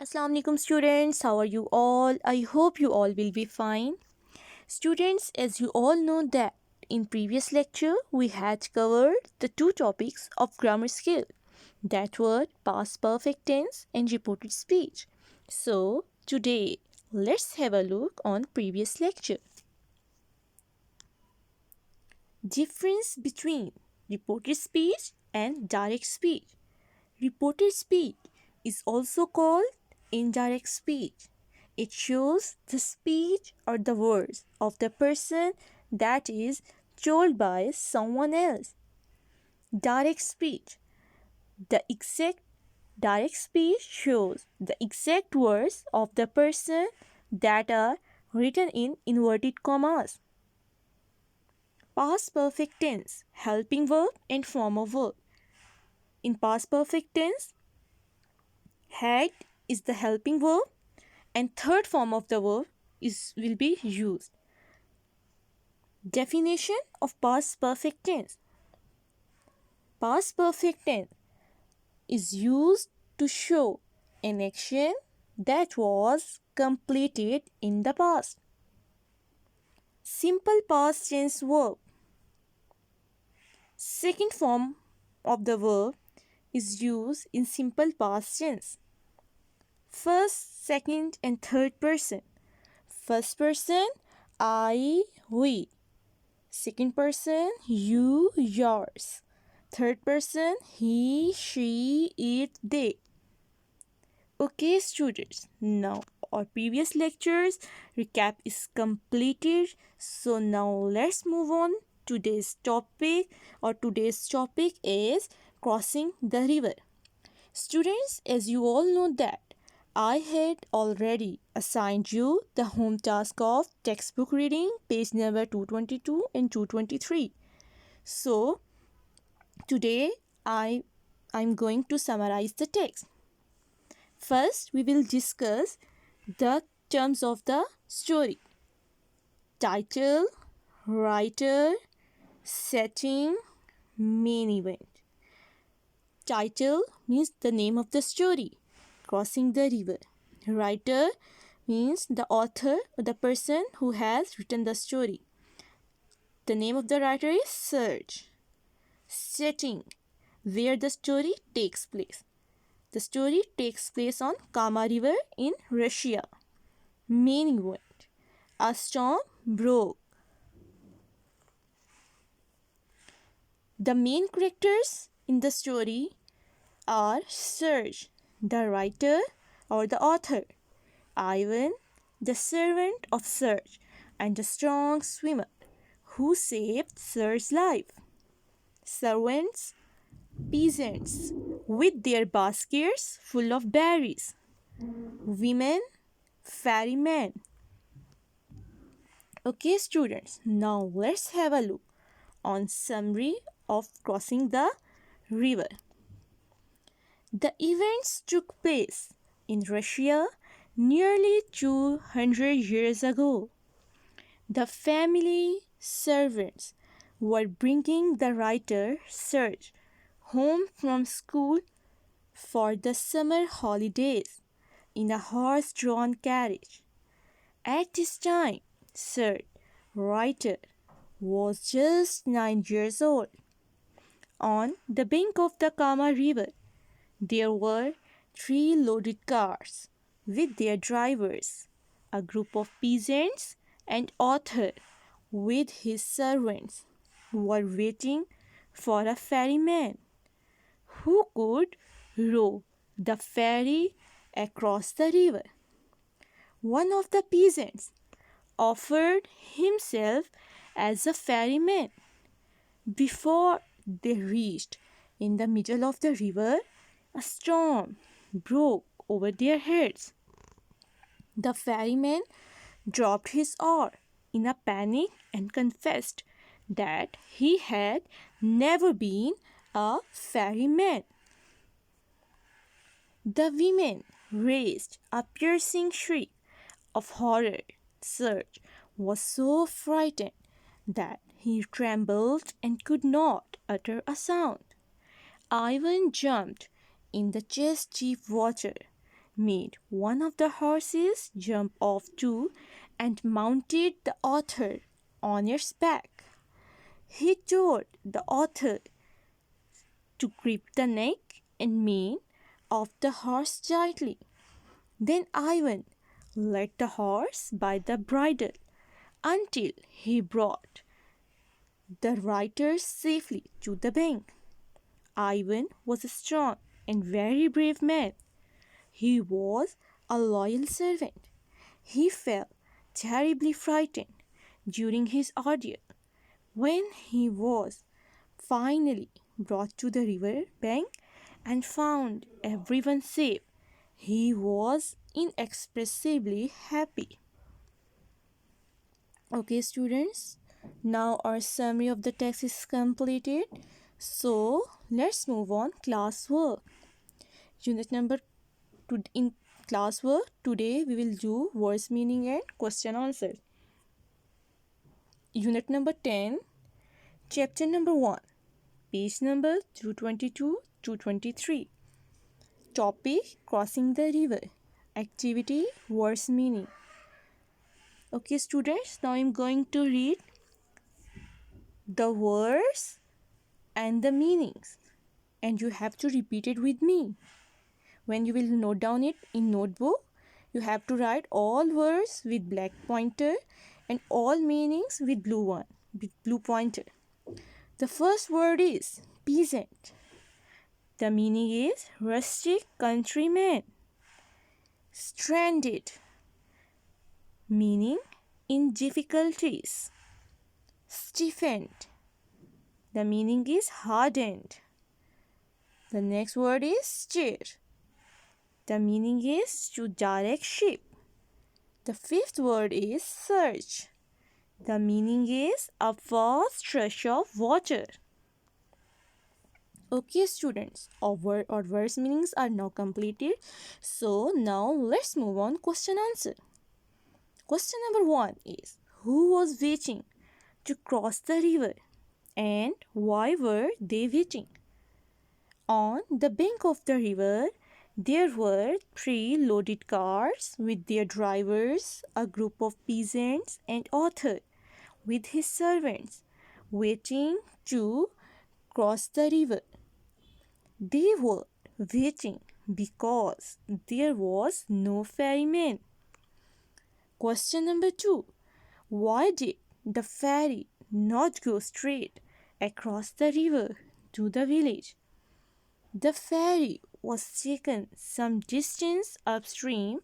Assalamu alaikum students, how are you all? I hope you all will be fine. Students, as you all know that in previous lecture we had covered the two topics of grammar skill that were past perfect tense and reported speech. So, today let's have a look on previous lecture. Difference between reported speech and direct speech. Reported speech is also called indirect speech. It shows the speech or the words of the person that is told by someone else. Direct speech. The exact direct speech shows the exact words of the person that are written in inverted commas. Past perfect tense, helping verb and former verb. In past perfect tense, had is the helping verb and third form of the verb will be used. Definition of past perfect tense. Past perfect tense is used to show an action that was completed in the past. Simple past tense verb. Second form of the verb is used in simple past tense. First, second, and third person. First person, I, we. Second person, you, yours. Third person, he, she, it, they. Okay, students. Now, our previous lectures recap is completed. So now let's move on. Today's topic is crossing the river. Students, as you all know that I had already assigned you the home task of textbook reading, page number 222 and 223. So, today I'm going to summarize the text. First, we will discuss the terms of the story. Title, writer, setting, main event. Title means the name of the story, Crossing the River. Writer means the author or the person who has written the story. The name of the writer is Serge. Setting, where the story takes place. The story takes place on Kama River in Russia. Main event, a storm broke. The main characters in the story are Serge, the writer or the author, Ivan, the servant of Serge, and the strong swimmer who saved Serge's life. Servants, peasants with their baskets full of berries. Women, ferrymen. Okay, students, now let's have a look on summary of crossing the river. The events took place in Russia nearly 200 years ago. The family servants were bringing the writer Serge home from school for the summer holidays in a horse-drawn carriage. At this time, Serge, writer, was just 9 years old. On the bank of the Kama River, there were 3 loaded cars with their drivers, a group of peasants, and author with his servants were waiting for a ferryman who could row the ferry across the river. One of the peasants offered himself as a ferryman. Before they reached in the middle of the river, a storm broke over their heads. The ferryman dropped his oar in a panic and confessed that he had never been a ferryman. The women raised a piercing shriek of horror. Serge was so frightened that he trembled and could not utter a sound. Ivan jumped in the chest-deep water, made one of the horses jump off too and mounted the author on its back. He told the author to grip the neck and mane of the horse tightly. Then Ivan led the horse by the bridle until he brought the rider safely to the bank. Ivan was a strong and very brave man. He was a loyal servant. He felt terribly frightened during his ordeal. When he was finally brought to the river bank and found everyone safe, he was inexpressibly happy. Okay, students, now our summary of the text is completed. So, let's move on classwork. Unit number 2 in classwork, today we will do words meaning and question answer. Unit number 10, chapter number 1, page number 222 to 23. Topic crossing the river. Activity words meaning. Okay, students, now I'm going to read the words and the meanings, and you have to repeat it with me. When you will note down it in notebook, you have to write all words with black pointer and all meanings with blue pointer. The first word is peasant. The meaning is rustic countryman. Stranded, meaning in difficulties. Stiffened, the meaning is hardened. The next word is steer. The meaning is to direct ship. The fifth word is surge. The meaning is a vast rush of water. Okay, students, our words meanings are now completed. So now let's move on question answer. Question number 1 is, who was waiting to cross the river and why were they waiting? On the bank of the river, there were 3 loaded cars with their drivers, a group of peasants, and author with his servants waiting to cross the river. They were waiting because there was no ferryman. Question number 2. Why did the ferry not go straight across the river to the village? The ferry was taken some distance upstream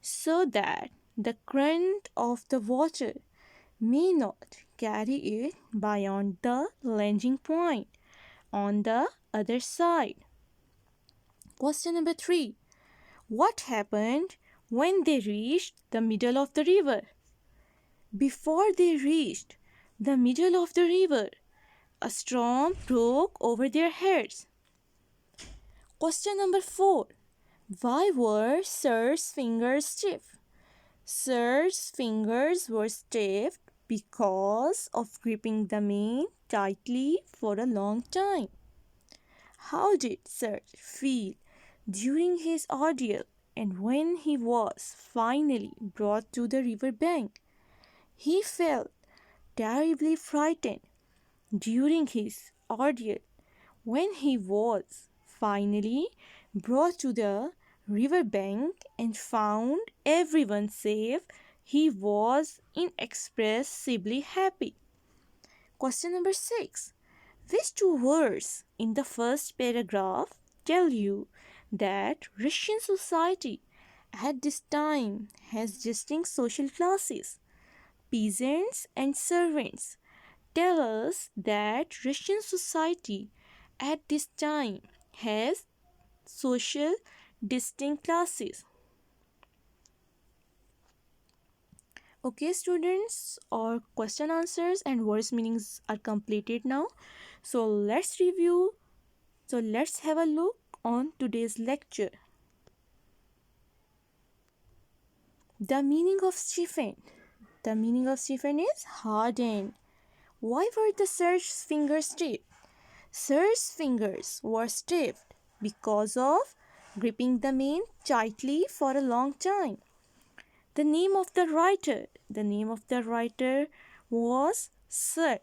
so that the current of the water may not carry it beyond the landing point on the other side. Question number 3. What happened when they reached the middle of the river? Before they reached the middle of the river, a storm broke over their heads. Question number 4. Why were Sir's fingers stiff? Sir's fingers were stiff because of gripping the mane tightly for a long time. How did Sir feel during his ordeal and when he was finally brought to the river bank? He felt terribly frightened during his ordeal. When he was finally brought to the river bank and found everyone safe, he was inexpressibly happy. Question number 6. Which 2 words in the first paragraph tell you that Russian society at this time has distinct social classes? Peasants and servants tell us that Russian society at this time has social distinct classes. Okay, students, our question answers and words meanings are completed now. So let's review. So let's have a look on today's lecture. The meaning of stiffened. The meaning of stiffened is hardened. Why were the Sir's fingers stiff? Sir's fingers were stiff because of gripping the mane tightly for a long time. The name of the writer. The name of the writer was Sir.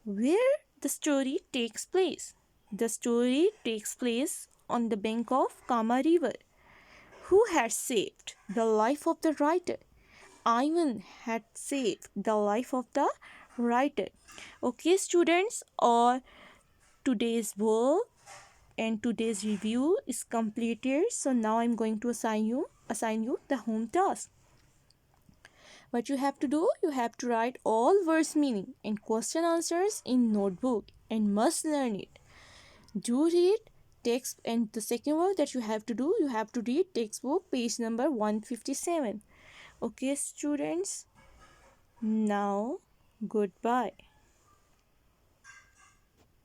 Where the story takes place. The story takes place on the bank of Kama River. Who had saved the life of the writer? Ivan had saved the life of the writer. Okay, students, all today's work and today's review is completed. So now I'm going to assign you the home task. What you have to do, you have to write all verse meaning and question answers in notebook and must learn it. Do read text, and the second work that you have to do, you have to read textbook page number 157. Okay, students, now goodbye.